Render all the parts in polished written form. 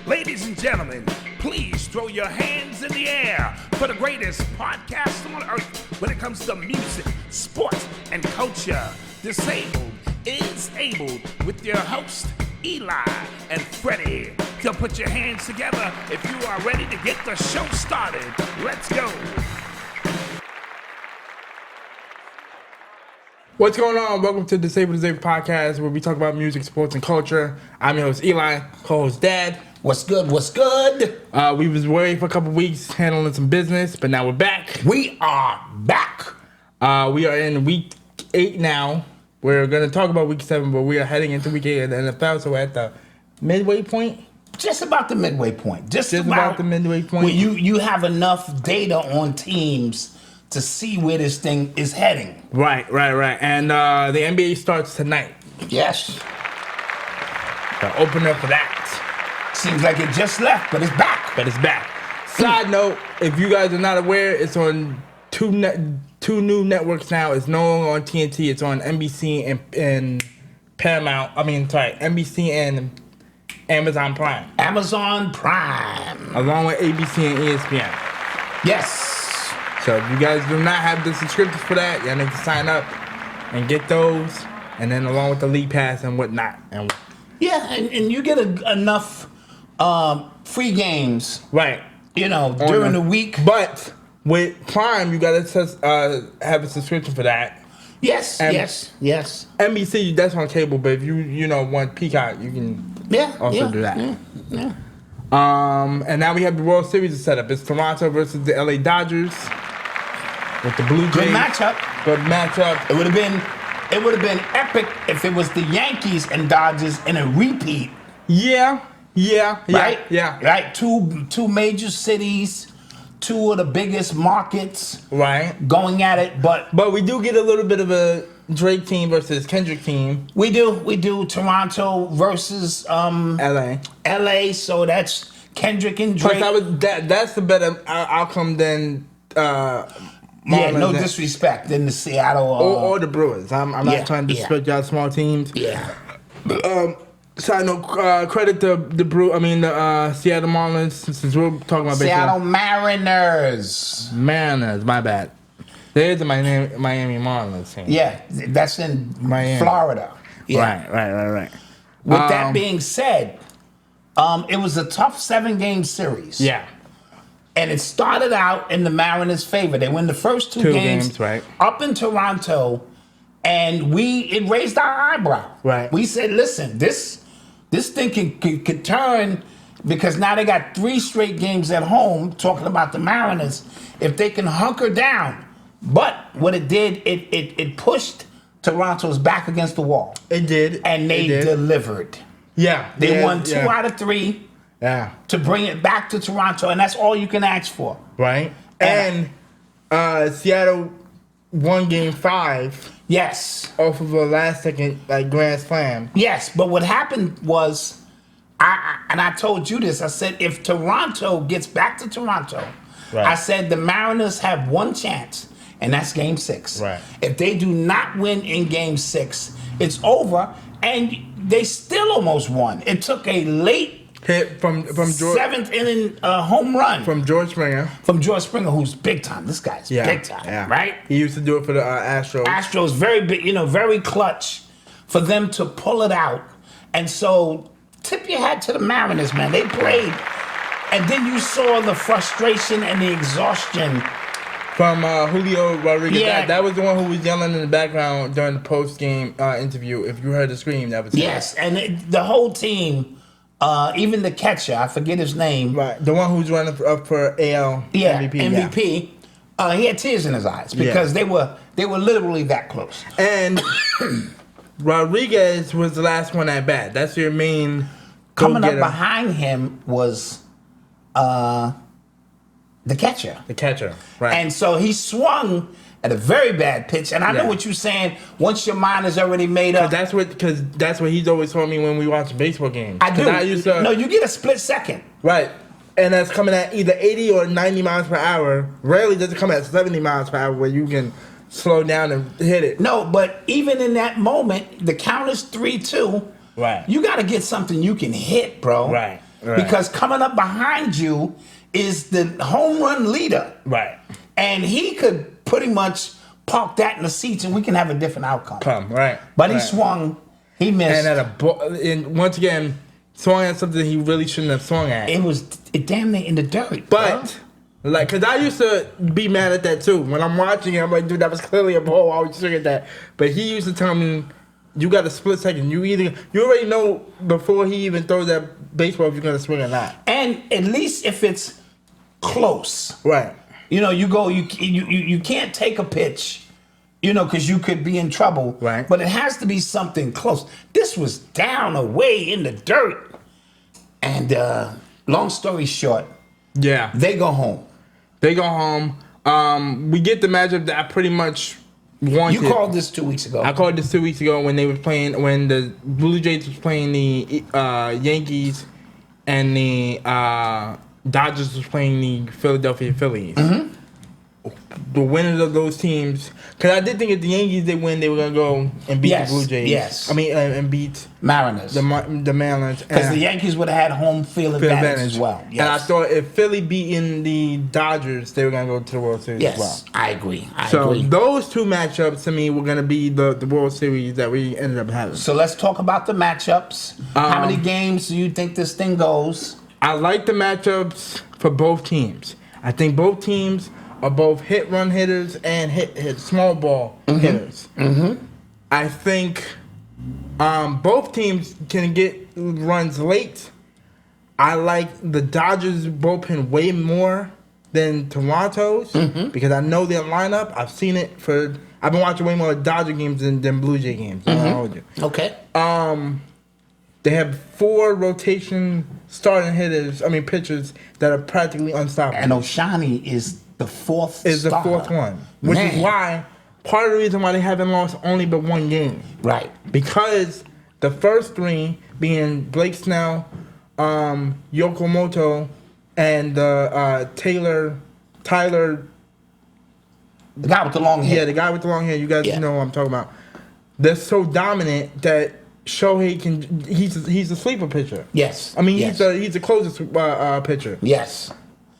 Ladies and gentlemen, please throw your hands in the air for the greatest podcast on earth when it comes to music, sports, and culture. Disabled is Able with your host, Eli and Fredy. So put your hands together if you are ready to get the show started. Let's go. What's going on? Welcome to Disabled Podcast, where we talk about music, sports, and culture. I'm your host, Eli, co-host Dad. What's good? What's good? We was away for a couple weeks handling some business, but now we're back. We are back. We are in week 8 now. We're going to talk about week 7, but we are heading into week 8 of the NFL, so we're at the midway point. Just about the midway point. Just about the midway point. Where you have enough data on teams to see where this thing is heading. Right. And the NBA starts tonight. Yes. The opener for that. Seems like it just left, but it's back. Side note, if you guys are not aware, it's on two new networks now. It's no longer on TNT. It's on NBC and Paramount. NBC and Amazon Prime. Along with ABC and ESPN. Yes. So if you guys do not have the subscriptions for that, y'all need to sign up and get those. And then along with the League Pass and whatnot. And you get enough free games. Right. During the week. But with Prime, you got to have a subscription for that. Yes. NBC, that's on cable, but if you want Peacock, you can also do that. Yeah. And now we have the World Series set up. It's Toronto versus the LA Dodgers with the Blue Jays. Good matchup. It would have been epic if it was the Yankees and Dodgers in a repeat. Yeah. Right. Two major cities, two of the biggest markets. Right. Going at it, but we do get a little bit of a Drake team versus Kendrick team. We do Toronto versus LA, so that's Kendrick and Drake. That's the better outcome than no disrespect in the Seattle or the Brewers. I'm not trying to disrespect y'all small teams. Yeah. Side note, credit the Seattle Marlins, since we're talking about Seattle baseball. Mariners, my bad. There's a Miami Marlins team. Yeah, that's in Miami, Florida. Yeah. Right. With that being said, it was a tough 7-game series. Yeah. And it started out in the Mariners' favor. They win the first two games right. up in Toronto, and it raised our eyebrow. Right. We said, listen, this thing could turn, because now they got 3 straight games at home, talking about the Mariners, if they can hunker down. But what it did, it pushed Toronto's back against the wall. It did. And they delivered. Yeah. They won 2 out of 3. Yeah. To bring it back to Toronto, and that's all you can ask for. Right. And Seattle won Game 5. Yes. Off of a last-second grand slam. Yes, but what happened was, I told you this. I said, if Toronto gets back to Toronto, right. I said the Mariners have one chance, and that's Game 6. Right. If they do not win in Game 6, it's over, and they still almost won. It took a late hit from George, 7th inning home run from George Springer. Who's big time. This guy's big time, right? He used to do it for the Astros. Astros, very big, very clutch for them to pull it out. And so, tip your hat to the Mariners, man. They played, and then you saw the frustration and the exhaustion from Julio Rodriguez. Yeah. That was the one who was yelling in the background during the post-game interview. If you heard the scream, that was him. And the whole team. Even the catcher, I forget his name. Right, the one who's running up for AL MVP. Yeah. He had tears in his eyes because they were literally that close. And Rodriguez was the last one at bat. That's your main. Coming up behind him was the catcher. The catcher, right? And so he swung at a very bad pitch, and I know what you're saying. Once your mind is already made up, because that's what he's always told me when we watch baseball games. I do. No, you get a split second, right? And that's coming at either 80 or 90 miles per hour. Rarely does it come at 70 miles per hour where you can slow down and hit it. No, but even in that moment, the count is 3-2. Right. You got to get something you can hit, bro. Right. Right. Because coming up behind you is the home run leader. Right. And he could pretty much park that in the seats and we can have a different outcome. Right. But he right. swung, he missed. And once again, swung at something he really shouldn't have swung at. It damn near in the dirt. But, like, because I used to be mad at that too. When I'm watching it, I'm like, dude, that was clearly a ball. I was swinging at that. But he used to tell me, you got a split second. You already know before he even throws that baseball if you're going to swing or not. And at least if it's close. Right. You know, you can't take a pitch, you know, because you could be in trouble. Right. But it has to be something close. This was down away in the dirt. And long story short, Yeah. they go home. They go home. We get the matchup that I pretty much wanted. You called this 2 weeks ago. I called this 2 weeks ago when the Blue Jays was playing the Yankees and the Dodgers was playing the Philadelphia Phillies. Mm-hmm. The winners of those teams, because I did think if the Yankees did win, they were gonna go and beat Yes, the Blue Jays. yes. I mean, and beat Mariners. the Mariners. Because the Yankees would have had home field advantage as well. Yes. And I thought if Philly beating the Dodgers, they were gonna go to the World Series as well. Yes, I agree. I So agree. those two matchups to me were gonna be the World Series that we ended up having. So let's talk about the matchups. How many games do you think this thing goes? I like the matchups for both teams. I think both teams are both hit-run hitters and hit small ball hitters. Mm-hmm. I think both teams can get runs late. I like the Dodgers bullpen way more than Toronto's because I know their lineup. I've seen it I've been watching way more Dodger games than Blue Jay games. I told you. Okay. They have 4 rotation pitchers that are practically unstoppable. And O'Shawnee is the fourth Is the starter. fourth one, which is why part of the reason why they haven't lost only but one game. Right. Because the first 3 being Blake Snell, Yokomoto, and Tyler. The guy with the long hair. Yeah, the guy with the long hair. You guys Yeah. know what I'm talking about. They're so dominant that Shohei he's a sleeper pitcher. Yes. I mean, yes. he's the closest pitcher. Yes.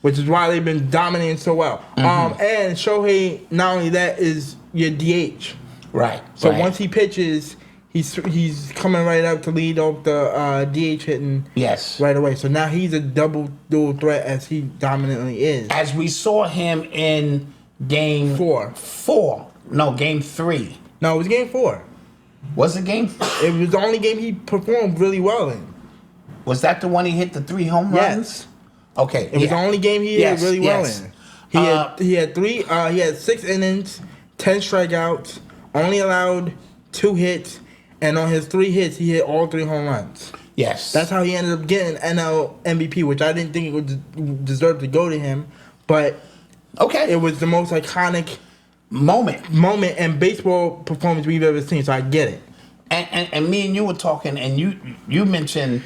Which is why they've been dominating so well. And Shohei, not only that, is your DH. Right. So right. once he pitches, he's coming right up to lead off the DH hitting Yes. right away. So now he's a dual threat as he dominantly is. As we saw him in game 4. No, game 3. No, it was game 4. Was it game? It was the only game he performed really well in. Was that the one he hit the 3 home runs? Yes. Okay. It was the only game he did really well yes. in. He had 6 innings, 10 strikeouts, only allowed 2 hits, and on his 3 hits, he hit all 3 home runs. Yes. That's how he ended up getting NL MVP, which I didn't think it would deserve to go to him, but okay. it was the most iconic moment and baseball performance we've ever seen. So I get it. And me and you were talking, and you mentioned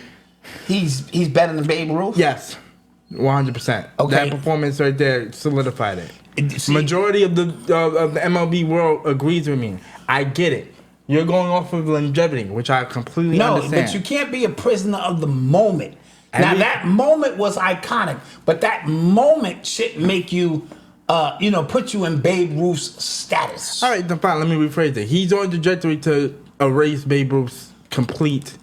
he's better than Babe Ruth. Yes, 100%. Okay. That performance right there solidified it. See, Majority of the MLB world agrees with me. I get it. You're going off of longevity, which I completely understand. but you can't be a prisoner of the moment. Now that moment was iconic, but that moment should make you, put you in Babe Ruth's status. All right, then fine. Let me rephrase it. He's on the trajectory to erase Babe Ruth's complete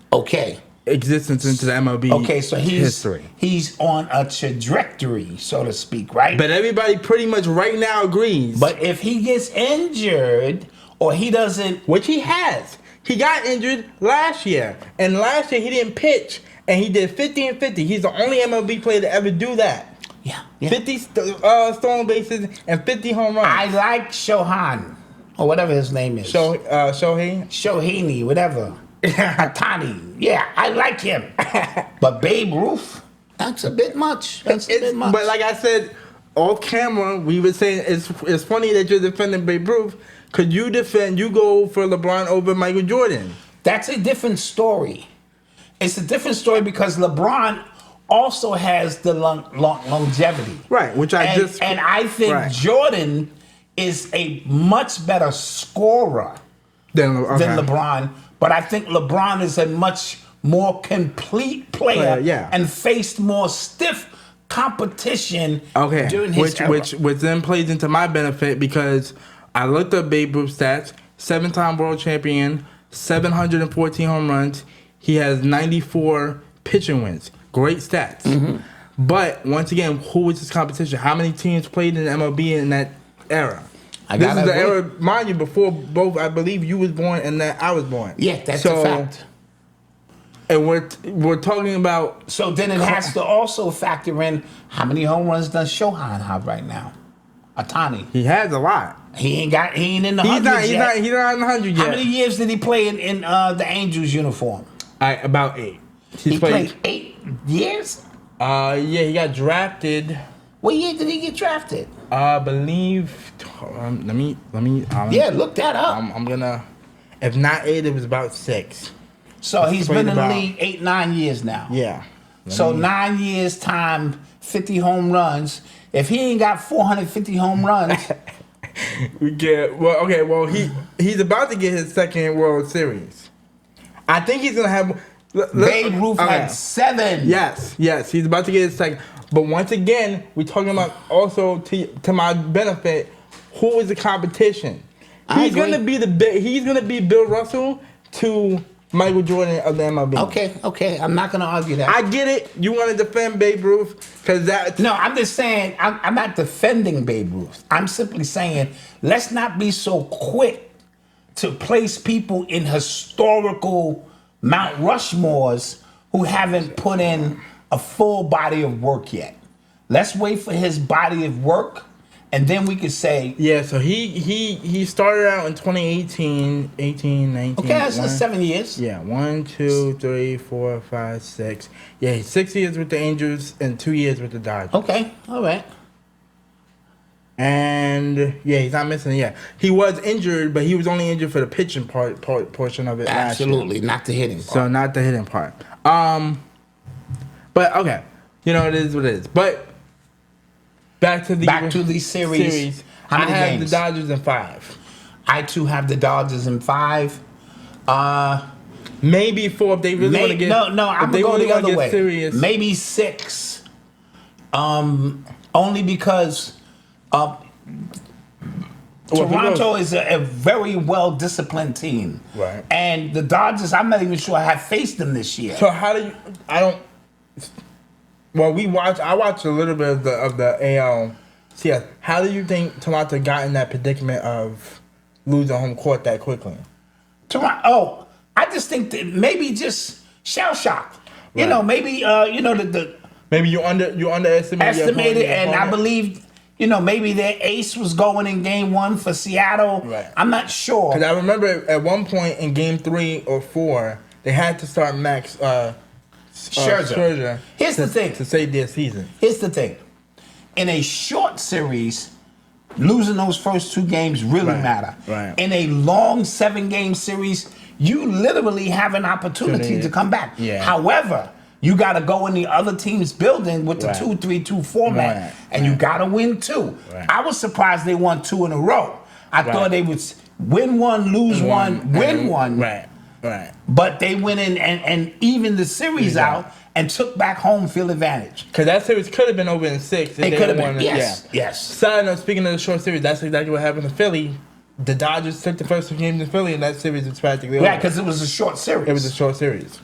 existence into the MLB history. He's on a trajectory, so to speak, right? But everybody pretty much right now agrees. But if he gets injured or he doesn't, which he has, he got injured last year, and last year he didn't pitch, and he did 50 and 50. He's the only MLB player to ever do that. Yeah. 50 stolen bases and 50 home runs. I like Shohan or whatever his name is. Shohei, whatever. Atani. Yeah, I like him. But Babe Ruth, that's a bit much. That's a bit much. But like I said, off camera, we were saying it's funny that you're defending Babe Ruth. Could you go for LeBron over Michael Jordan? That's a different story. It's a different story because LeBron also has the longevity. Right, which and I think Jordan is a much better scorer than LeBron. But I think LeBron is a much more complete player yeah. and faced more stiff competition Okay, during his era. which then plays into my benefit because I looked up Babe Ruth stats. 7-time world champion, 714 home runs. He has 94 pitching wins. Great stats. Mm-hmm. But once again, who was his competition? How many teams played in the MLB in that era? This is the era, mind you, before both, I believe you was born and that I was born. Yeah, that's a fact. And we're talking about... So then it has to also factor in how many home runs does Shohei have right now? Otani. He has a lot. He ain't in the hundreds yet. He's not in the 100 yet. How many years did he play in the Angels uniform? About 8. He played 8 years? Yeah, he got drafted. What year did he get drafted? I believe. Let me. Yeah, look that up. I'm gonna. If not 8, it was about 6. So he's been in the league 8, 9 years now. Yeah. So 9 years time, 50 home runs. If he ain't got 450 home runs, we get okay. Well, he's about to get his second World Series. I think he's gonna have. Babe Ruth had 7. Yes, he's about to get his second. But once again, we're talking about also to my benefit. Who is the competition? He's gonna be Bill Russell to Michael Jordan of the MLB. Okay. I'm not gonna argue that. I get it. You want to defend Babe Ruth because that's no. I'm just saying. I'm not defending Babe Ruth. I'm simply saying let's not be so quick to place people in historical Mount Rushmores who haven't put in a full body of work yet. Let's wait for his body of work, and then we could say... Yeah, so he started out in 2018, 18, 19... Okay, that's 7 years. Yeah, 1, 2, 3, 4, 5, 6. Yeah, 6 years with the Angels and 2 years with the Dodgers. Okay, all right. And yeah, he's not missing it. Yeah, he was injured, but he was only injured for the pitching portion of it. Absolutely, not the hitting part. So not the hitting part. But okay, it is what it is. But back to the series. How many I have games? the Dodgers in 5. I too have the Dodgers in 5. Maybe 4 if they really want to get. No, I'm gonna go the other way. Serious. Maybe 6. Only because. Toronto is a very well-disciplined team. Right. And the Dodgers, I'm not even sure I have faced them this year. So how do you... I watched a little bit of the ALCS. How do you think Toronto got in that predicament of losing home court that quickly? Toronto, I just think that maybe just shell shock. Right. Maybe maybe you underestimated and I believe... maybe their ace was going in game 1 for Seattle. Right. I'm not sure. Because I remember at one point in game 3 or 4, they had to start Max Scherzer. Here's the thing. To save their season. Here's the thing. In a short series, losing those first 2 games really matter. Right. In a long 7-game series, you literally have an opportunity to come back. Yeah. However, you got to go in the other team's building with the 2-3-2 format, and you got to win 2. Right. I was surprised they won 2 in a row. I thought they would win 1, lose 1, win 1. Right. But they went in and evened the series out and took back home field advantage. Because that series could have been over in 6. It could have been. Yes. Side note, speaking of the short series, that's exactly what happened to Philly. The Dodgers took the first 2 games in Philly, and that series was practically over. Right, because it was a short series. It was a short series.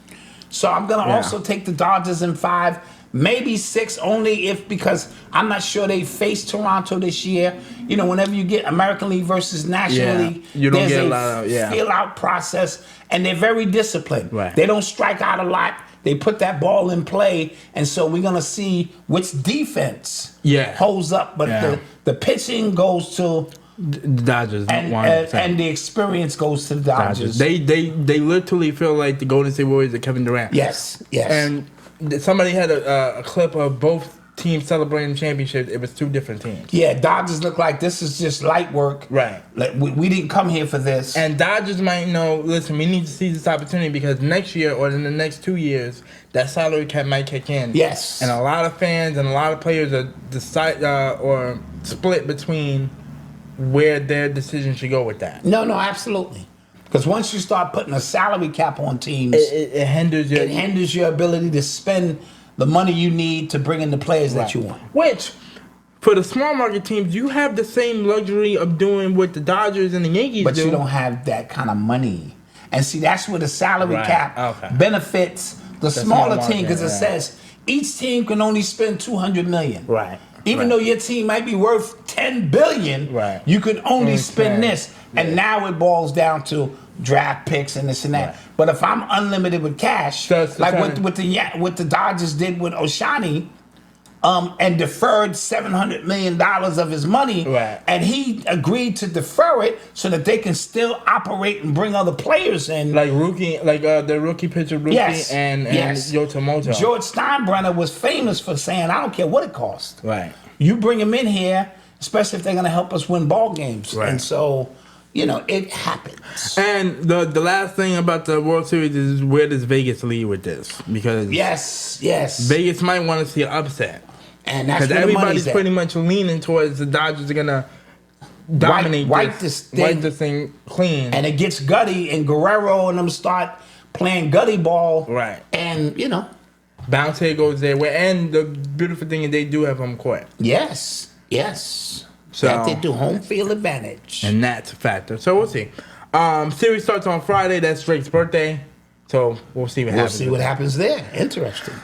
So I'm going to also take the Dodgers in 5, maybe 6, only because I'm not sure they face Toronto this year. Whenever you get American League versus National League, you don't there's get a lot of feel-out process, and they're very disciplined. Right. They don't strike out a lot. They put that ball in play, and so we're going to see which defense holds up. But the pitching goes to... The Dodgers and the experience goes to the Dodgers. They literally feel like the Golden State Warriors of Kevin Durant. Yes. And somebody had a clip of both teams celebrating championships. It was 2 different teams. Yeah, Dodgers look like this is just light work. Right. Like we didn't come here for this. And Dodgers might know, listen, we need to seize this opportunity because next year or in the next 2 years, that salary cap might kick in. Yes. And a lot of fans and a lot of players are or split between where their decision should go with that. No, absolutely. Because once you start putting a salary cap on teams, it hinders your ability to spend the money you need to bring in the players that you want. Which, for the small market teams, you have the same luxury of doing what the Dodgers and the Yankees but do. You don't have that kind of money. And see, that's where the salary cap benefits the smaller team, because it says each team can only spend $200 million. Right. Even though your team might be worth $10 billion, you can only spend this. And now it boils down to draft picks and this and that. But if I'm unlimited with cash, like what the Dodgers did with Ohtani, and deferred $700 million of his money, and he agreed to defer it so that they can still operate and bring other players in. Like the rookie pitcher and Yotomoto. George Steinbrenner was famous for saying, I don't care what it costs. Right. You bring him in here, especially if they're going to help us win ball games. Right. And so, it happens. And the last thing about the World Series is, where does Vegas lead with this? Because yes, Vegas might want to see an upset. And that's because everybody's pretty much leaning towards the Dodgers are gonna dominate wipe this thing clean. And it gets gutty, and Guerrero and them start playing gutty ball. Right. And bounce here goes there. And the beautiful thing is they do have home court. Yes. So that they do, home field advantage. And that's a factor. So we'll see. Series starts on Friday. That's Drake's birthday. So we'll see what happens. We'll see what happens there. Interesting.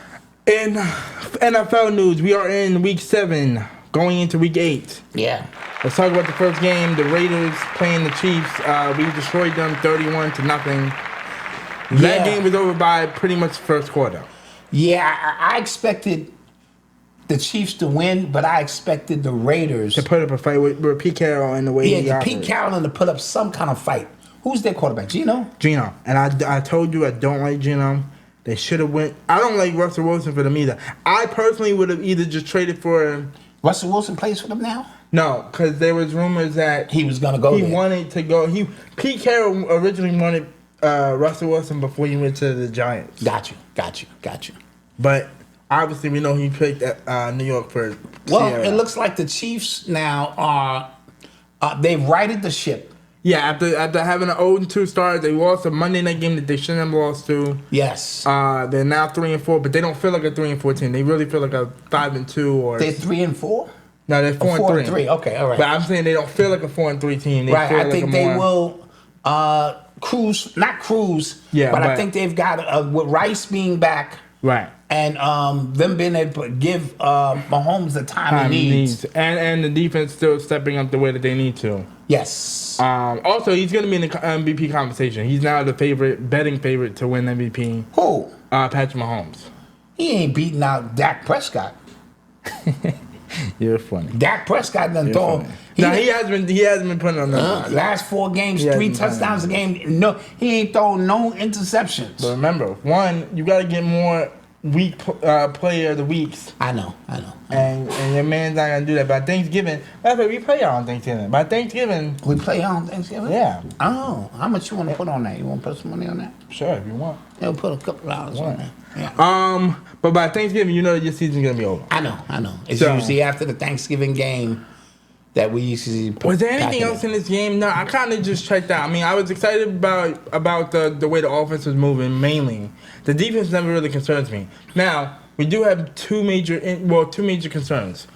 In NFL news, we are in week 7, going into week 8. Yeah. Let's talk about the first game. The Raiders playing the Chiefs. We destroyed them 31-0. That game was over by pretty much the first quarter. Yeah, I expected the Chiefs to win, but I expected the Raiders to put up a fight with Pete Carroll and the way he operates. Pete Carroll to put up some kind of fight. Who's their quarterback? Geno. And I told you I don't like Geno. They should have went. I don't like Russell Wilson for them either. I personally would have either just traded for. Russell Wilson plays for them now? No, because there was rumors that he was going to go. He wanted to go. Pete Carroll originally wanted Russell Wilson before he went to the Giants. Got you. But obviously, we know he picked New York for. Well, Sierra. It looks like the Chiefs now are. They've righted the ship. Yeah, after having an 0-2 start, they lost a Monday night game that they shouldn't have lost to. Yes. They're now 3-4, but they don't feel like a 3-4 team. They really feel like a 5-2 or. They're 3-4. No, they're 4-3. Okay, all right. But I'm saying they don't feel like a 4-3 team. They right. Feel I like think they will cruise, not cruise. Yeah, but I think they've got with Rice being back. Right. And them being able to give Mahomes the time he needs. And the defense still stepping up the way that they need to. Yes. Also, he's going to be in the MVP conversation. He's now the betting favorite to win MVP. Who? Patrick Mahomes. He ain't beating out Dak Prescott. You're funny. Dak Prescott done throw him. He hasn't been putting on that. Last 4 games, 3 touchdowns a game. No, he ain't throwing no interceptions. But remember, one, you got to get more week player of the weeks. I know. And your man's not gonna do that. By Thanksgiving, we play on Thanksgiving. By Thanksgiving, we play on Thanksgiving. Yeah. Oh, how much you want to put on that? You want to put some money on that? Sure, if you want. Yeah, we'll put a couple dollars on that. Yeah. But by Thanksgiving, you know that your season's gonna be over. I know. It's usually after the Thanksgiving game that we usually. Was there anything else in this game? No, I kind of just checked out. I mean, I was excited about the way the offense was moving. Mainly, the defense never really concerns me. Now, we do have two major concerns.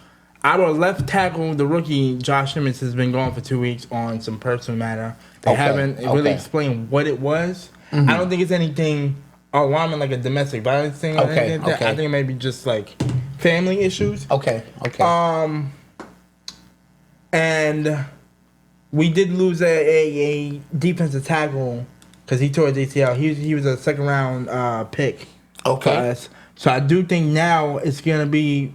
Our left tackle, the rookie Josh Simmons, has been gone for 2 weeks on some personal matter. They haven't really explained what it was. Mm-hmm. I don't think it's anything alarming like a domestic violence thing. Okay. I think it may be just like family issues. Okay. And we did lose a defensive tackle because he tore his ACL. He was a second round pick. Okay. For us. So I do think now it's gonna be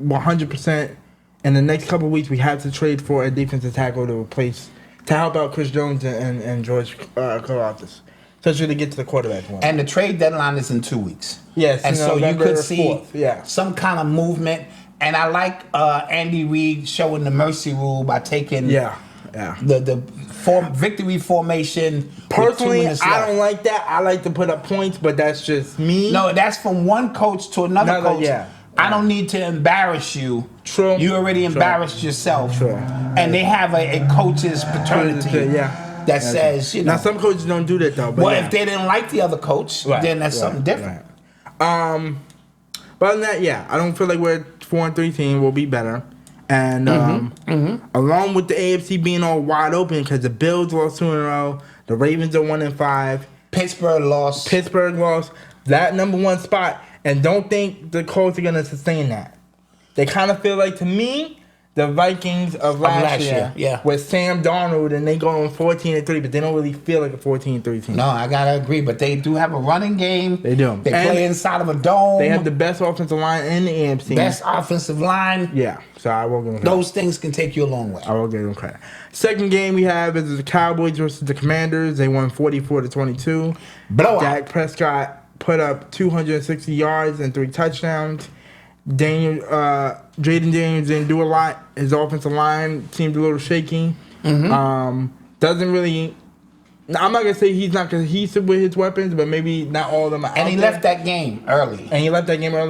100%. In the next couple of weeks, we have to trade for a defensive tackle to help out Chris Jones and George Karlaftis, especially to get to the quarterback one. And the trade deadline is in 2 weeks. Yes, and so you could see 4th. some kind of movement. And I like Andy Reid showing the mercy rule by taking the victory formation. Personally, I don't like that. I like to put up points, but that's just me. No, that's from one coach to another coach. Yeah. I don't need to embarrass you. True. You already embarrassed yourself. True. And they have a coach's paternity. that says, you know. Now, some coaches don't do that, though. But well, if they didn't like the other coach, then that's something different. Right. But other than that, yeah, I don't feel like we're a 4-3 team. We'll be better. And along with the AFC being all wide open, because the Bills lost 2 in a row, the Ravens are 1-5. Pittsburgh lost. That number 1 spot. And don't think the Colts are going to sustain that. They kind of feel like, to me, the Vikings of last year with Sam Darnold, and they go on 14-3, but they don't really feel like a 14-3 team. No, I gotta agree, but they do have a running game. They do. They play inside of a dome. They have the best offensive line in the AFC. Best offensive line. Yeah, so I will give them credit. Those things can take you a long way. I will give them credit. Second game we have is the Cowboys versus the Commanders. They won 44-22. Blowout. Dak Prescott put up 260 yards and 3 touchdowns. Jaden Daniels didn't do a lot. His offensive line seemed a little shaky. Doesn't really. I'm not gonna say he's not cohesive with his weapons, but maybe not all of them are out. And he left that game early.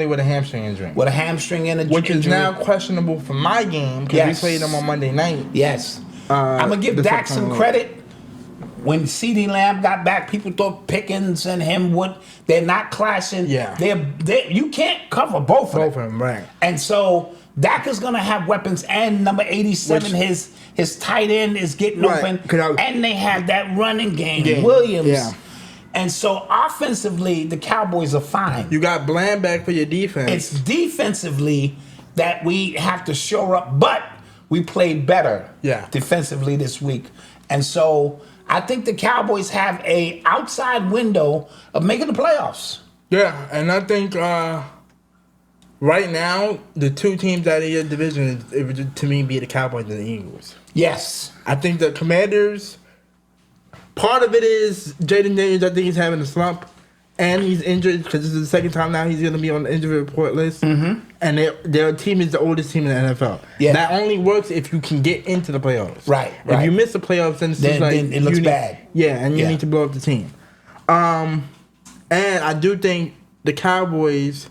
With a hamstring injury. Which is now questionable for my game because we played them on Monday night. Yes. I'm gonna give Dak some credit. When CeeDee Lamb got back, people thought Pickens and him they're not clashing. Yeah. You can't cover both of them. Right. And so Dak is gonna have weapons, and number 87, his tight end is getting open. And they have that running game. Williams. Yeah. And so offensively, the Cowboys are fine. You got Bland back for your defense. It's defensively that we have to shore up, but we played better defensively this week. And so I think the Cowboys have a outside window of making the playoffs. Yeah, and I think right now the 2 teams out of your division, it would to me be the Cowboys and the Eagles. Yes. I think the Commanders, part of it is Jaden Daniels, I think he's having a slump. And he's injured because this is the second time now he's going to be on the injury report list. And their team is the oldest team in the NFL. Yeah. That only works if you can get into the playoffs. Right. If you miss the playoffs, then it looks bad. Yeah, and you need to blow up the team. And I do think the Cowboys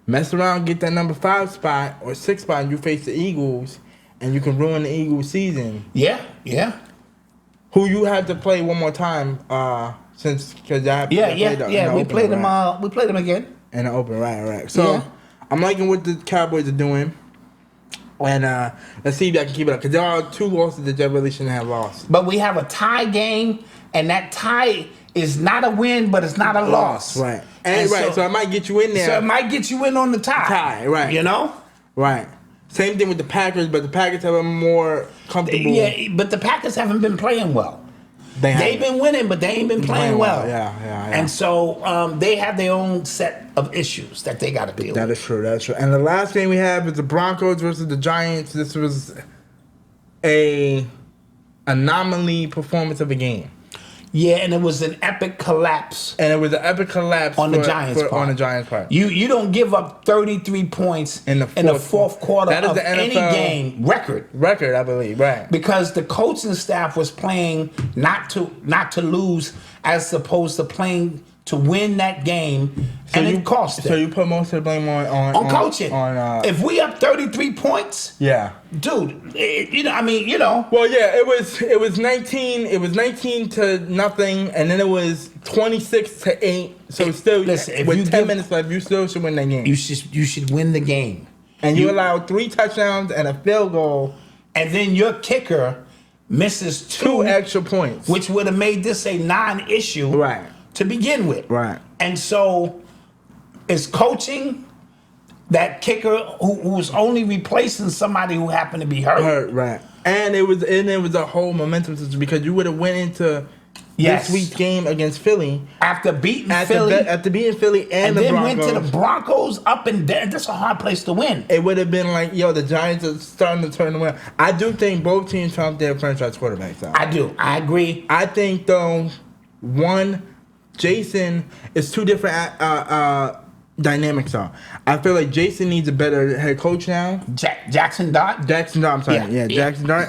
mess around, get that number 5 spot or 6 spot, and you face the Eagles, and you can ruin the Eagles' season. Yeah. Who you have to play one more time, because we played them. We played them again in the open, right. So I'm liking what the Cowboys are doing, and let's see if I can keep it up because there are 2 losses that they really shouldn't have lost. But we have a tie game, and that tie is not a win, but it's not a loss. Right, so it might get you in there. So it might get you in on the tie. Right. You know. Right. Same thing with the Packers, but the Packers have a more comfortable. Yeah, but the Packers haven't been playing well. They've been winning, but they ain't been playing well. Yeah. And so they have their own set of issues that they got to deal with. That is true. And the last game we have is the Broncos versus the Giants. This was a anomaly performance of a game. Yeah, and it was an epic collapse. On the Giants' part. On the Giants' part. You don't give up 33 points in the fourth quarter that is of the NFL any game record, I believe, right? Because the coaching staff was playing not to lose, as opposed to playing to win that game, it cost them. So you put most of the blame on coaching. If we up 33 points, dude, Well, yeah, it was 19. It was 19 to nothing, and then it was 26-8. So still, with 10 minutes left, you still should win that game. You should win the game, and you allowed 3 touchdowns and a field goal, and then your kicker misses 2 extra points, which would have made this a non-issue, right, to begin with, right. And so, it's coaching. That kicker who was only replacing somebody who happened to be hurt. Right. And it was a whole momentum system because you would have went into this week's game against Philly after beating Philly and the then Broncos. Went to the Broncos up and down. That's a hard place to win. It would have been like, the Giants are starting to turn around. I do think both teams found their franchise quarterbacks out. I do. I agree. I think though, Jason is 2 different dynamics are. I feel like Jason needs a better head coach now. Jackson Dart? Jackson Dart, I'm sorry. Jackson Dart.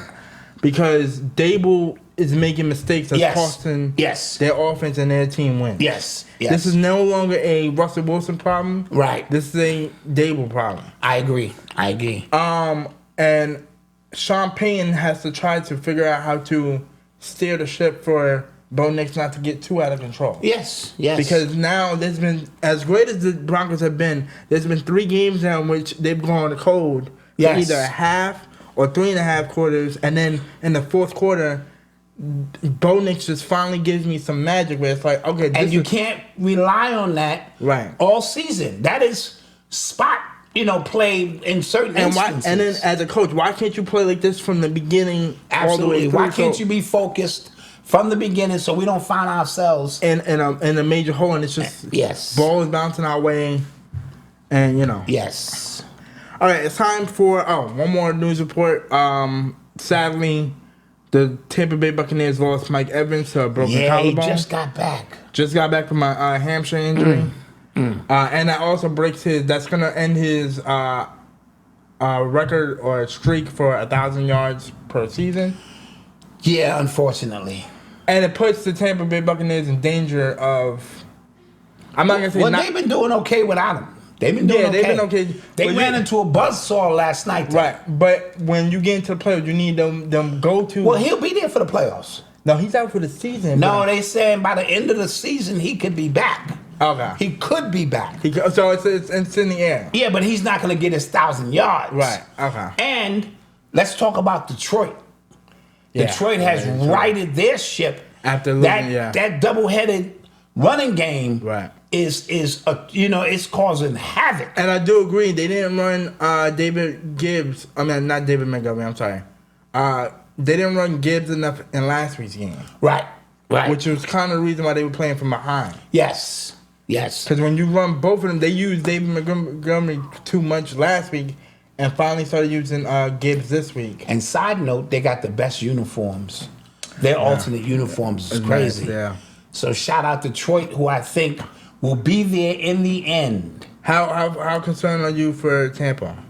Because Dable is making mistakes that's costing their offense and their team wins. Yes. This is no longer a Russell Wilson problem. Right. This is a Dable problem. I agree. And Sean Payton has to try to figure out how to steer the ship for Bo Nix not to get too out of control. Yes. Because now there's been, as great as the Broncos have been, there's been 3 games now in which they've gone cold for either a half or 3.5 quarters, and then in the fourth quarter, Bo Nix just finally gives me some magic where it's like, okay, and you can't rely on that all season. That is spot, play in certain instances. And then as a coach, why can't you play like this from the beginning all the way through? Why can't you be focused from the beginning so we don't find ourselves in a major hole and it's just ball is bouncing our way, and Yes. All right, it's time for one more news report. Sadly, the Tampa Bay Buccaneers lost Mike Evans to a broken collarbone. He just got back. Just got back from a hamstring injury. And that also breaks that's going to end his record or streak for 1,000 yards per season. Yeah, unfortunately. And it puts the Tampa Bay Buccaneers in danger of... I'm not going to say... Well, they've been doing okay without him. They've been doing okay. They've been okay. They ran into a buzzsaw last night. Right, but when you get into the playoffs, you need them go-to... Well, he'll be there for the playoffs. No, he's out for the season. No, they saying by the end of the season, he could be back. Okay. He could be back. So it's in the air. Yeah, but he's not going to get his 1,000 yards. Right, okay. And let's talk about Detroit. Detroit has righted their ship. After that double-headed running game is it's causing havoc. And I do agree. They didn't run David Gibbs. I mean, not David Montgomery. I'm sorry. They didn't run Gibbs enough in last week's game. Right. Which was kind of the reason why they were playing from behind. Yes. Because when you run both of them, they used David Montgomery too much last week and finally started using Gibbs this week. And side note, they got the best uniforms. Their alternate uniforms is crazy. Nice, So shout out Detroit, who I think will be there in the end. How concerned are you for Tampa?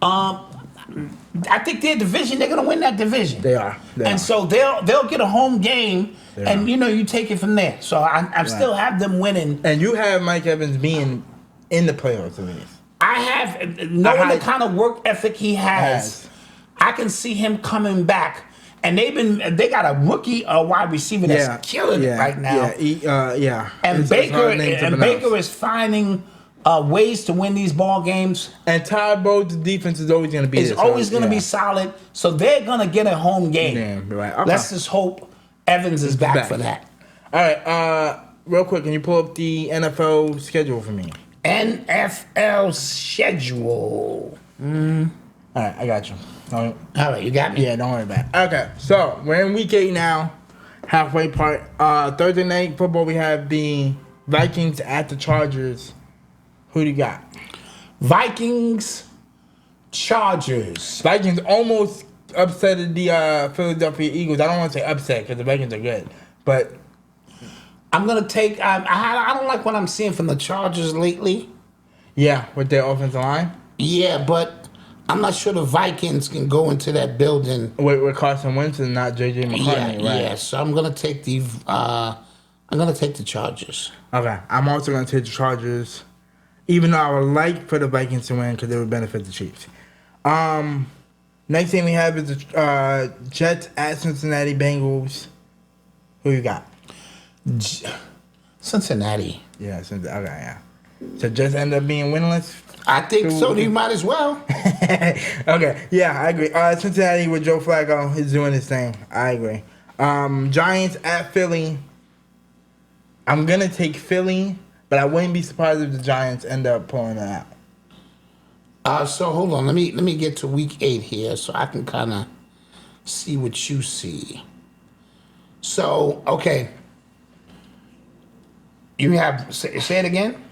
I think their division, they're going to win that division. They are. So they'll get a home game, and you take it from there. So I still have them winning. And you have Mike Evans being in the playoffs at least. I have, knowing the kind of work ethic he has, I can see him coming back. And they got a rookie wide receiver that's killing it right now. And Baker is finding ways to win these ball games. And Todd Bowles' defense is always going to be It's always going to be solid. So they're going to get a home game. Okay. Let's just hope Evans is back for that. All right. Real quick, can you pull up the NFL schedule for me? NFL schedule. All right, I got you. All right, you got me? Yeah, don't worry about it. Okay, so we're in week 8 now, halfway part. Thursday night football, we have the Vikings at the Chargers. Who do you got? Vikings, Chargers. Vikings almost upsetted the Philadelphia Eagles. I don't want to say upset because the Vikings are good, but I'm gonna take. I don't like what I'm seeing from the Chargers lately. Yeah, with their offensive line. Yeah, but I'm not sure the Vikings can go into that building with Carson Wentz and not J.J. McCartney, right? Yeah, so I'm gonna take the Chargers. Okay, I'm also gonna take the Chargers, even though I would like for the Vikings to win because it would benefit the Chiefs. Next thing we have is the Jets at Cincinnati Bengals. Who you got? Cincinnati. Yeah, okay, yeah. So Jets end up being winless. I think so. You might as well. Okay, yeah, I agree. Cincinnati with Joe Flacco is doing his thing. I agree. Giants at Philly. I'm gonna take Philly, but I wouldn't be surprised if the Giants end up pulling it out. So hold on. Let me get to week 8 here, so I can kind of see what you see. So okay, you have say it again.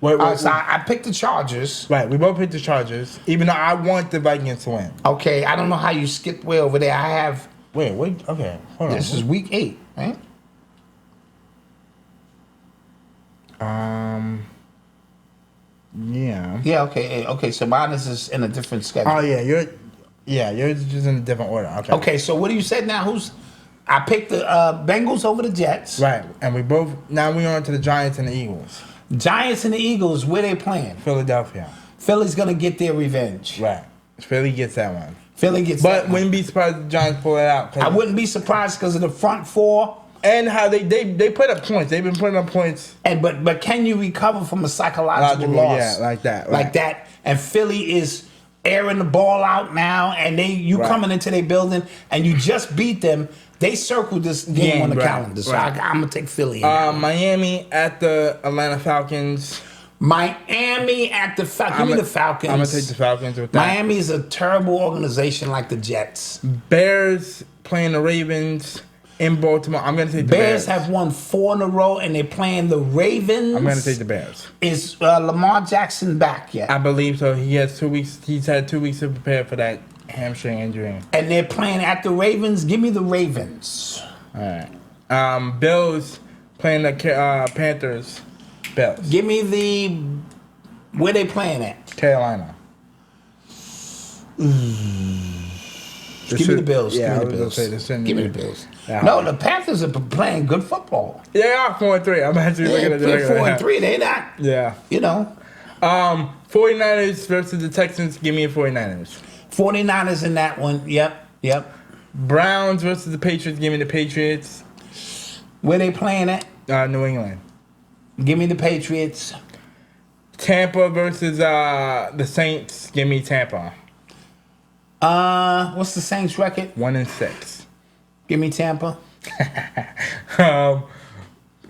Wait, so I picked the Chargers. Right, we both picked the Chargers, even though I want the Vikings to win. Okay, I don't know how you skipped way over there. I have. Wait, okay, hold on. This is week 8, right? Yeah. Yeah, okay, so mine is in a different schedule. Oh, yours is just in a different order. Okay, so what do you say now? I picked the Bengals over the Jets. Right, and now we're on to the Giants and the Eagles. Giants and the Eagles, where they playing? Philadelphia. Philly's going to get their revenge. Right. Philly gets that one. Philly gets But that one. wouldn't be surprised if the Giants pull it out. I wouldn't be surprised because of the front four. And how they put up points. They've been putting up points. And but can you recover from a psychological loss? Yeah, like that. Right. Like that. And Philly is airing the ball out now, and you coming into their building, and you just beat them. They circled this game on the calendar, so I'm gonna take Philly. Miami at the Atlanta Falcons. Miami at the Falcons. Give me the Falcons. I'm gonna take the Falcons with that. Miami is a terrible organization like the Jets. Bears playing the Ravens in Baltimore. I'm gonna take the Bears. Bears have won 4 in a row, and they're playing the Ravens. I'm gonna take the Bears. Is Lamar Jackson back yet? I believe so. He has 2 weeks. He's had 2 weeks to prepare for that hamstring injury. And they're playing at the Ravens. Give me the Ravens. All right. Bills playing the Panthers. Bills. Give me the. Where they playing at? Carolina. Give me the Bills. Yeah, Give me the Bills. Give me the Bills. Yeah. No, the Panthers are playing good football. They are 4-3. I'm actually looking at the They're 4-3. They're not. Yeah. 49ers versus the Texans. Give me a 49ers. 49ers in that one. Yep. Browns versus the Patriots. Give me the Patriots. Where they playing at? New England. Give me the Patriots. Tampa versus the Saints. Give me Tampa. What's the Saints record? 1-6. Give me Tampa.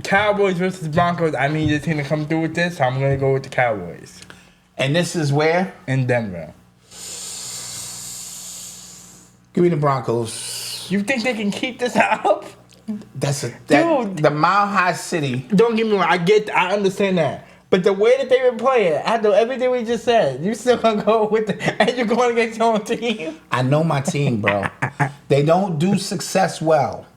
Cowboys versus Broncos. I need this team to come through with this, so I'm gonna go with the Cowboys. And this is where? In Denver. Give me the Broncos. You think they can keep this up? Dude, the Mile High City. Don't get me wrong. I understand that. But the way that they've been playing, after everything we just said, you still gonna go with and you're going against your own team. I know my team, bro. They don't do success well.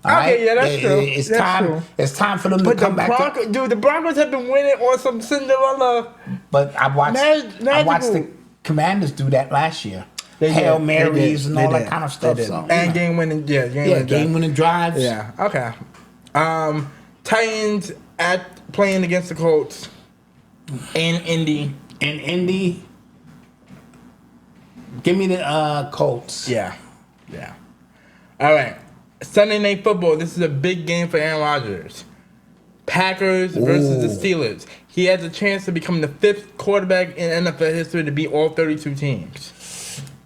Okay, yeah, that's true. It's that's time. True. It's time for them to come back. Dude, the Broncos have been winning on some Cinderella. But I watched magical. the Commanders do that last year. They Hail did. Marys and all They that kind of stuff. So, and game winning, game winning drives. Yeah. Okay. Titans playing against the Colts in Indy. In Indy, give me the Colts. Yeah. All right. Sunday Night Football. This is a big game for Aaron Rodgers. Packers versus the Steelers. He has a chance to become the 5th quarterback in NFL history to beat all 32 teams.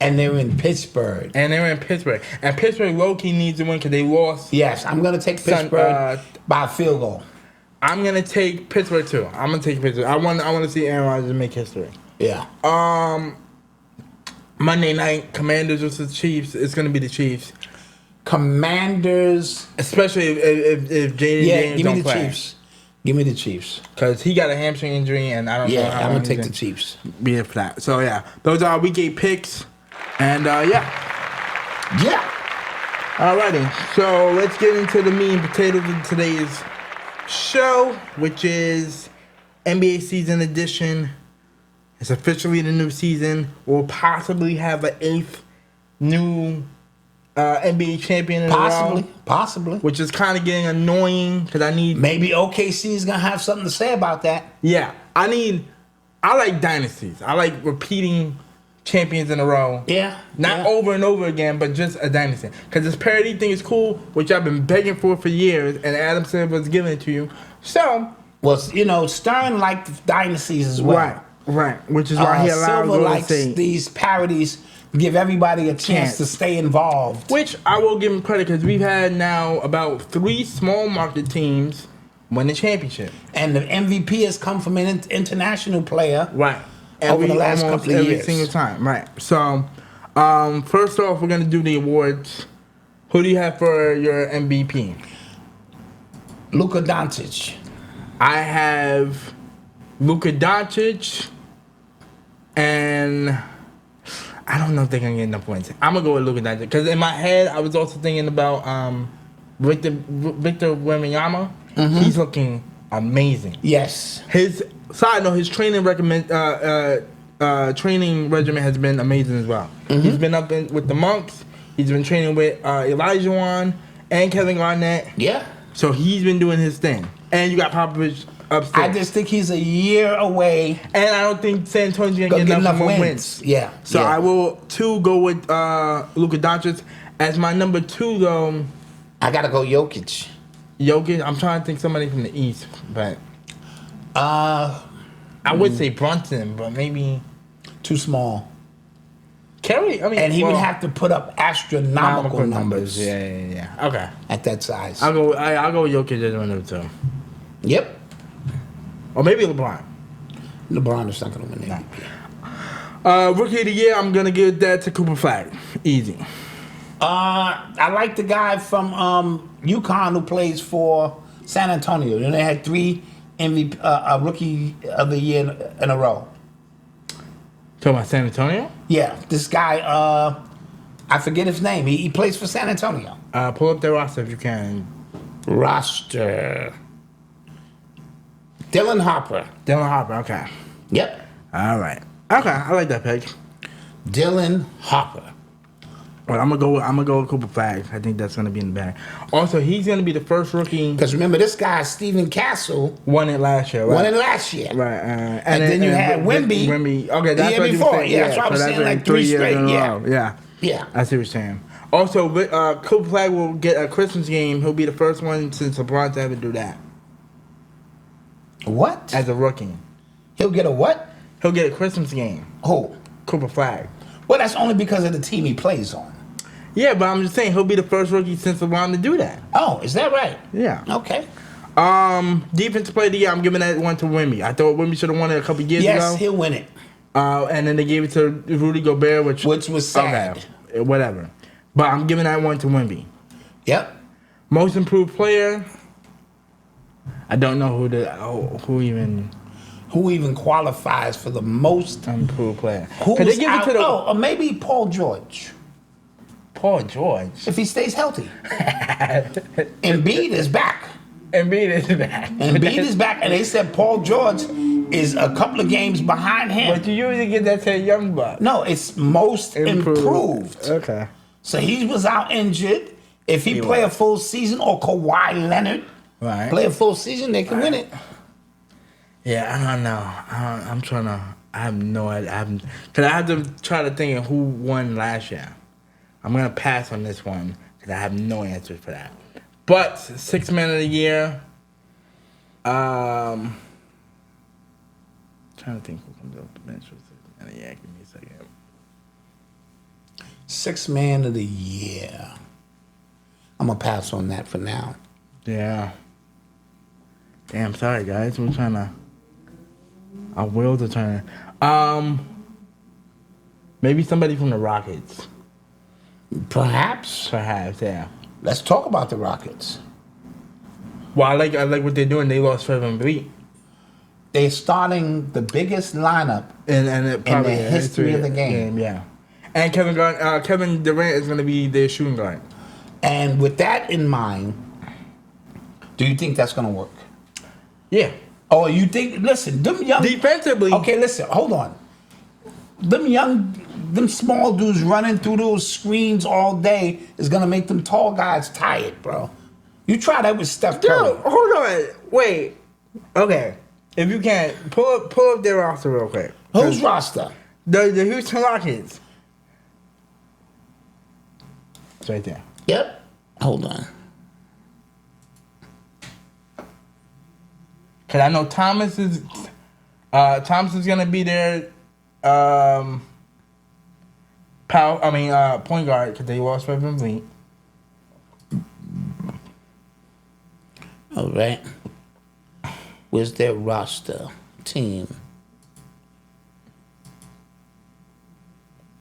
And they're in Pittsburgh. And Pittsburgh low-key needs to win because they lost. Yes, I'm going to take Pittsburgh by a field goal. I'm going to take Pittsburgh, too. I'm going to take Pittsburgh. I want to see Aaron Rodgers make history. Yeah. Monday night, Commanders versus Chiefs. It's going to be the Chiefs. Commanders. Especially if Jaden Daniels don't play. Chiefs. Give me the Chiefs. Because he got a hamstring injury, and I don't know how I'm going long to take the Chiefs. Be it for that. So, yeah. Those are our Week 8 picks. And, yeah. Alrighty. So, let's get into the meat and potatoes of today's show, which is NBA Season Edition. It's officially the new season. We'll possibly have an 8th new NBA champion in a row. Possibly. Which is kind of getting annoying because I need... Maybe OKC is going to have something to say about that. Yeah. I like dynasties. I like repeating champions in a row. Yeah. Not over and over again, but just a dynasty. Because this parity thing is cool, which I've been begging for years, and Adam Silver's giving it to you. So... Well, Stern liked dynasties as well. Right. Which is why he allowed Silver likes these parodies to give everybody a chance to stay involved. Which I will give him credit because we've had now about 3 small market teams win the championship. And the MVP has come from an international player. Right. Over the last couple of years. Every single time. Right. So, first off, we're going to do the awards. Who do you have for your MVP? Luka Doncic. I have Luka Doncic, and I don't know if they're going to get enough points. I'm going to go with Luka Doncic. Because in my head, I was also thinking about Victor Wembanyama. Mm-hmm. He's looking amazing. Yes. His training training regimen has been amazing as well. Mm-hmm. He's been up with the Monks. He's been training with Elijah Wan and Kevin Garnett. Yeah. So he's been doing his thing. And you got Popovich upstairs. I just think he's a year away. And I don't think San Antonio's gonna get enough wins. Yeah. So I will go with Luka Doncic as my number 2 though. I gotta go Jokic. I'm trying to think somebody from the East, but I would say Brunson, but maybe too small. Kerry. I mean, and he would have to put up astronomical numbers. Yeah. Okay. At that size. I'll go with Jokic as my number 2. Yep. Or maybe LeBron. LeBron is not gonna win that. Rookie of the year, I'm gonna give that to Cooper Flag. Easy. I like the guy from UConn who plays for San Antonio. And they had 3 MVP, Rookie of the Year in a row. Talking about San Antonio? Yeah, this guy, I forget his name. He plays for San Antonio. Pull up their roster if you can. Roster. Dylan Harper. Okay. Yep. All right. Okay, I like that pick. Dylan Harper. Well, I'm gonna go with Cooper Flag. I think that's gonna be in the bag. Also, he's gonna be the first rookie. Because remember, this guy Stephen Castle won it last year. Right? Right. And then you had Wemby. Okay, that's the what year you were before. saying. Yeah, that's what I was saying. Like 3 straight. Yeah. Yeah. I see what you're saying. Also, Cooper Flag will get a Christmas game. He'll be the first one since LeBron to ever do that. What? As a rookie. He'll get a what? He'll get a Christmas game. Who? Cooper Flag. Well, that's only because of the team he plays on. Yeah, but I'm just saying he'll be the first rookie since LeBron to do that. Oh, is that right? Yeah. Okay. Defensive player of the year, I'm giving that one to Wemby. I thought Wemby should have won it a couple years ago. Yes, he'll win it. And then they gave it to Rudy Gobert, which was sad. Okay, whatever. But I'm giving that one to Wemby. Yep. Most improved player. I don't know who even qualifies for the most improved player. Who's they give it to or maybe Paul George. Paul George. If he stays healthy. Embiid is back. Embiid is back, and they said Paul George is a couple of games behind him. But you usually get that to a young buck. No, it's most improved. Okay. So he was out injured. If he play a full season, or Kawhi Leonard play a full season, they can win it. Yeah, I don't know. I'm trying to. I have no idea. Cause I have to try to think of who won last year. I'm gonna pass on this one because I have no answers for that. But 6th man of the year. Trying to think who comes off the bench for 6th man of the year. Give me a second. 6th man of the year. I'm gonna pass on that for now. Yeah. Damn, sorry guys. We're trying to. Our wheels are turning. Maybe somebody from the Rockets. Perhaps, yeah. Let's talk about the Rockets. Well, I like what they're doing. They lost Fredy and Fredy. They're starting the biggest lineup in the history of the game. Yeah. And Kevin Durant is going to be their shooting guard. And with that in mind, do you think that's going to work? Yeah. Oh, you think? Listen, them young defensively. Okay, listen. Hold on. Them small dudes running through those screens all day is gonna make them tall guys tired, bro. You try that with Steph Curry. Dude, hold on. Wait. Okay. If you can, pull up their roster real quick. Whose roster? The Houston Rockets. It's right there. Yep. Hold on. Cause I know Thomas is gonna be there. Point guard because they lost Fredy and Fredy. All right. Where's their roster team?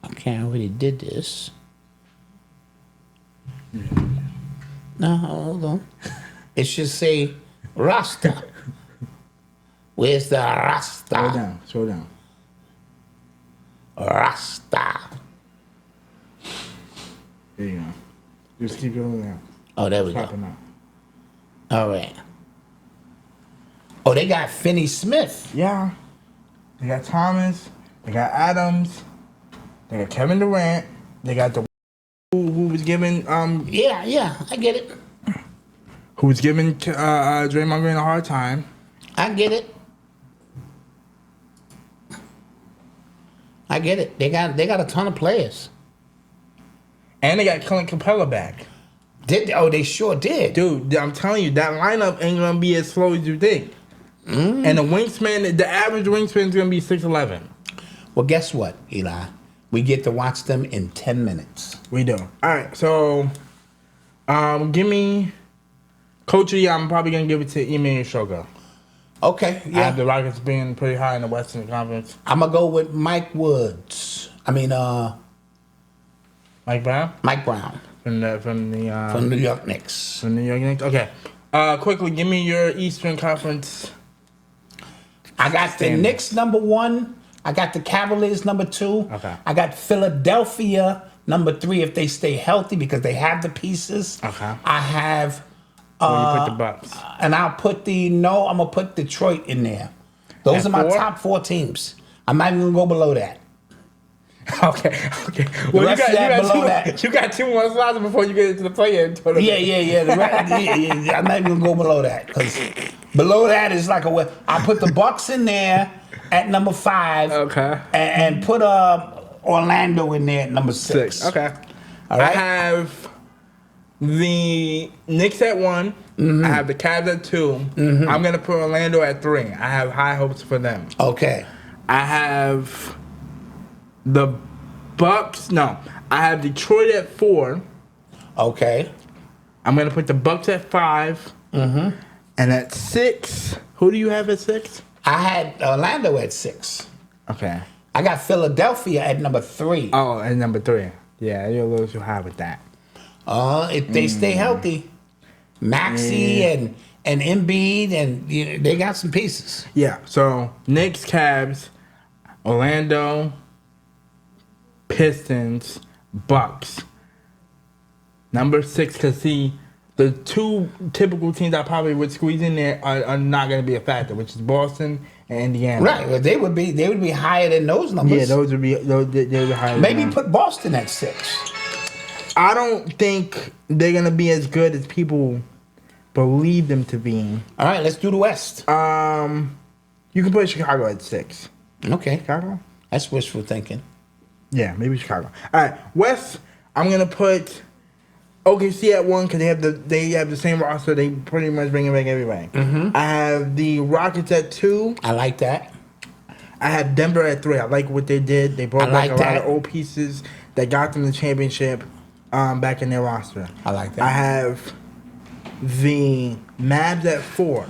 Okay, I already did this. No, hold on. It should say roster. Where's the roster? Slow down. Rasta. There you go. Just keep going down. Oh, there we go. All right. Oh, they got Finney Smith. Yeah. They got Thomas. They got Adams. They got Kevin Durant. They got the who was giving Yeah, I get it. Who was giving Draymond Green a hard time. I get it. They got a ton of players. And they got Clint Capella back. They sure did. Dude, I'm telling you, that lineup ain't going to be as slow as you think. And the average wingspan is going to be 6'11". Well, guess what, Eli? We get to watch them in 10 minutes. We do. All right, so give me Coach E. I'm probably going to give it to Ime Udoka. Okay, I yeah. have the Rockets being pretty high in the Western Conference. I'm going to go with Mike Woods. Mike Brown? Mike Brown. From New York Knicks. From New York Knicks? Okay. Quickly, give me your Eastern Conference. I got the Knicks number 1. I got the Cavaliers number 2. Okay. I got Philadelphia number 3 if they stay healthy because they have the pieces. Okay. I have... Where you put the Bucks? And I'm going to put Detroit in there. Those At are my 4? top 4 teams. I'm not even going to go below that. Okay. Well, rest of that below that. You got 2 more slots before you get into the play-in tournament. Yeah. I'm not even going to go below that because below that is like I put the Bucks in there at number 5. Okay. And put Orlando in there at number 6. Okay. All right. I have the Knicks at 1. I have the Cavs at 2. I'm going to put Orlando at 3. I have high hopes for them. Okay. I have the Bucks. No, I have Detroit at 4. Okay. I'm going to put the Bucks at 5. And at 6, who do you have at 6? I had Orlando at 6. Okay. I got Philadelphia at number 3. Oh, and number 3. Yeah, you're a little too high with that. If they stay healthy, Maxey and Embiid, and they got some pieces. Yeah, so Knicks, Cavs, Orlando, Pistons, Bucks. Number 6, because see, the 2 typical teams I probably would squeeze in there are not going to be a factor, which is Boston and Indiana. Right, well, they would be higher than those numbers. Yeah, those would be higher. Maybe put Boston at 6. I don't think they're going to be as good as people believe them to be. All right, let's do the West. You can put Chicago at 6. Okay. Chicago? That's wishful thinking. Yeah, maybe Chicago. All right, West, I'm going to put OKC at 1 because they have the same roster. They pretty much bring back everybody. I have the Rockets at 2. I like that. I have Denver at 3. I like what they did. They brought back a lot of old pieces that got them the championship back in their roster. I like that. I have the Mavs at 4.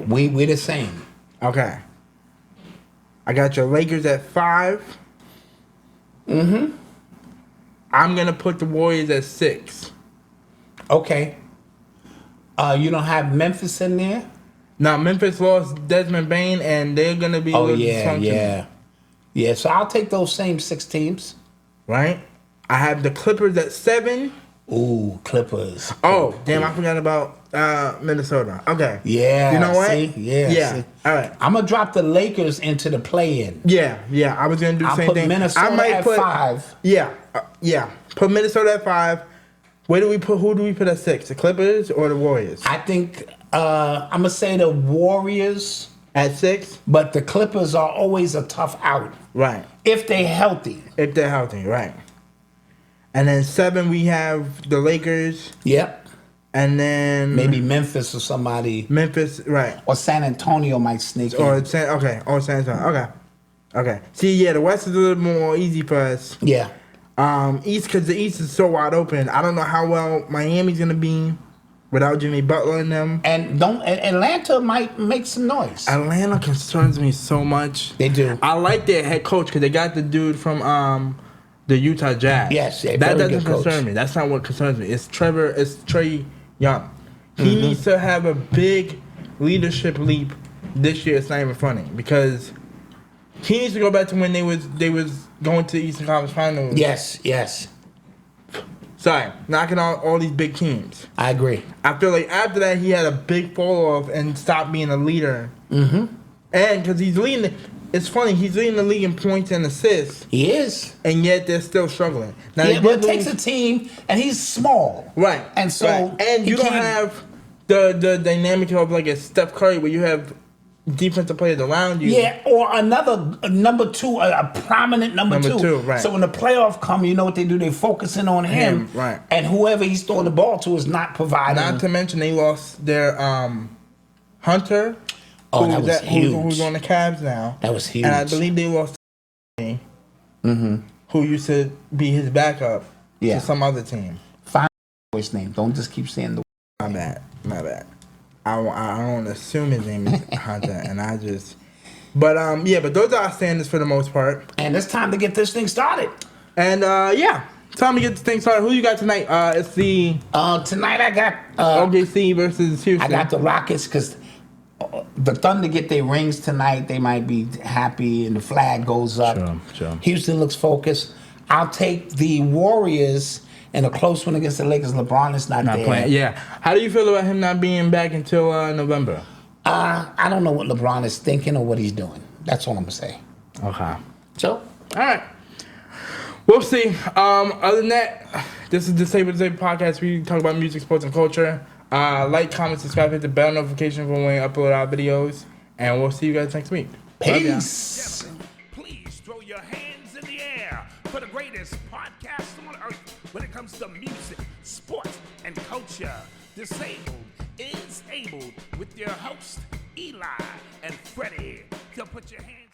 We're the same. Okay. I got your Lakers at 5. I'm going to put the Warriors at 6. Okay. You don't have Memphis in there? Now, Memphis lost Desmond Bain, and they're going to be dysfunctional. Yeah, so I'll take those same 6 teams. Right? I have the Clippers at 7. Ooh, Clippers. Oh, damn, I forgot about Minnesota. Okay. Yeah. You know what? See? Yeah. See? All right. I'm going to drop the Lakers into the play-in. Yeah. I was going to do the I'll same put thing. Minnesota I might at put 5. Yeah. Put Minnesota at 5. Who do we put at 6? The Clippers or the Warriors? I think I'm going to say the Warriors. At 6? But the Clippers are always a tough out. Right. If they're healthy. Right. And then 7, we have the Lakers. Yep. And then maybe Memphis or somebody. Memphis, right. Or San Antonio might sneak in. Or San Antonio. Okay. See, yeah, the West is a little more easy for us. Yeah. East, because the East is so wide open. I don't know how well Miami's going to be without Jimmy Butler in them. And Atlanta might make some noise. Atlanta concerns me so much. They do. I like their head coach because they got the dude from the Utah Jazz. Yes, that doesn't concern me. That's not what concerns me. It's Trey Young. He needs to have a big leadership leap this year. It's not even funny because he needs to go back to when they was going to the Eastern Conference Finals. Yes. Sorry, knocking out all these big teams. I agree. I feel like after that he had a big fall off and stopped being a leader. And because he's leading. It's funny, he's leading the league in points and assists. He is. And yet they're still struggling. Now, but it takes a team, and he's small. Right. And so... And you don't have the dynamic of like a Steph Curry where you have defensive players around you. Yeah, or another number two, a prominent number two. Right. So when the playoff come, you know what they do? They focusing on him. Right. And whoever he's throwing the ball to is not providing. Not to mention they lost their Hunter. Oh, that was huge. Who's on the Cavs now. That was huge. And I believe they lost who used to be his backup to some other team. Find his name. Don't just keep saying the. My bad. I don't assume his name is Hunter, and I just. But but those are our standards for the most part. And it's time to get this thing started. And time to get this thing started. Who you got tonight? It's the tonight I got OKC versus Houston. I got the Rockets because the Thunder get their rings tonight. They might be happy, and the flag goes up. Sure. Houston looks focused. I'll take the Warriors in a close one against the Lakers. LeBron is not there. Playing. Yeah. How do you feel about him not being back until November? I don't know what LeBron is thinking or what he's doing. That's all I'm gonna say. Okay. So, all right. We'll see. Other than that, this is Disabled Podcast. We talk about music, sports, and culture. Like, comment, subscribe, hit the bell notification for when we upload our videos. And we'll see you guys next week. peace. Please throw your hands in the air for the greatest podcast on earth when it comes to music, sports, and culture. Disabled is able with your host, Eli and Fredy. So put your hands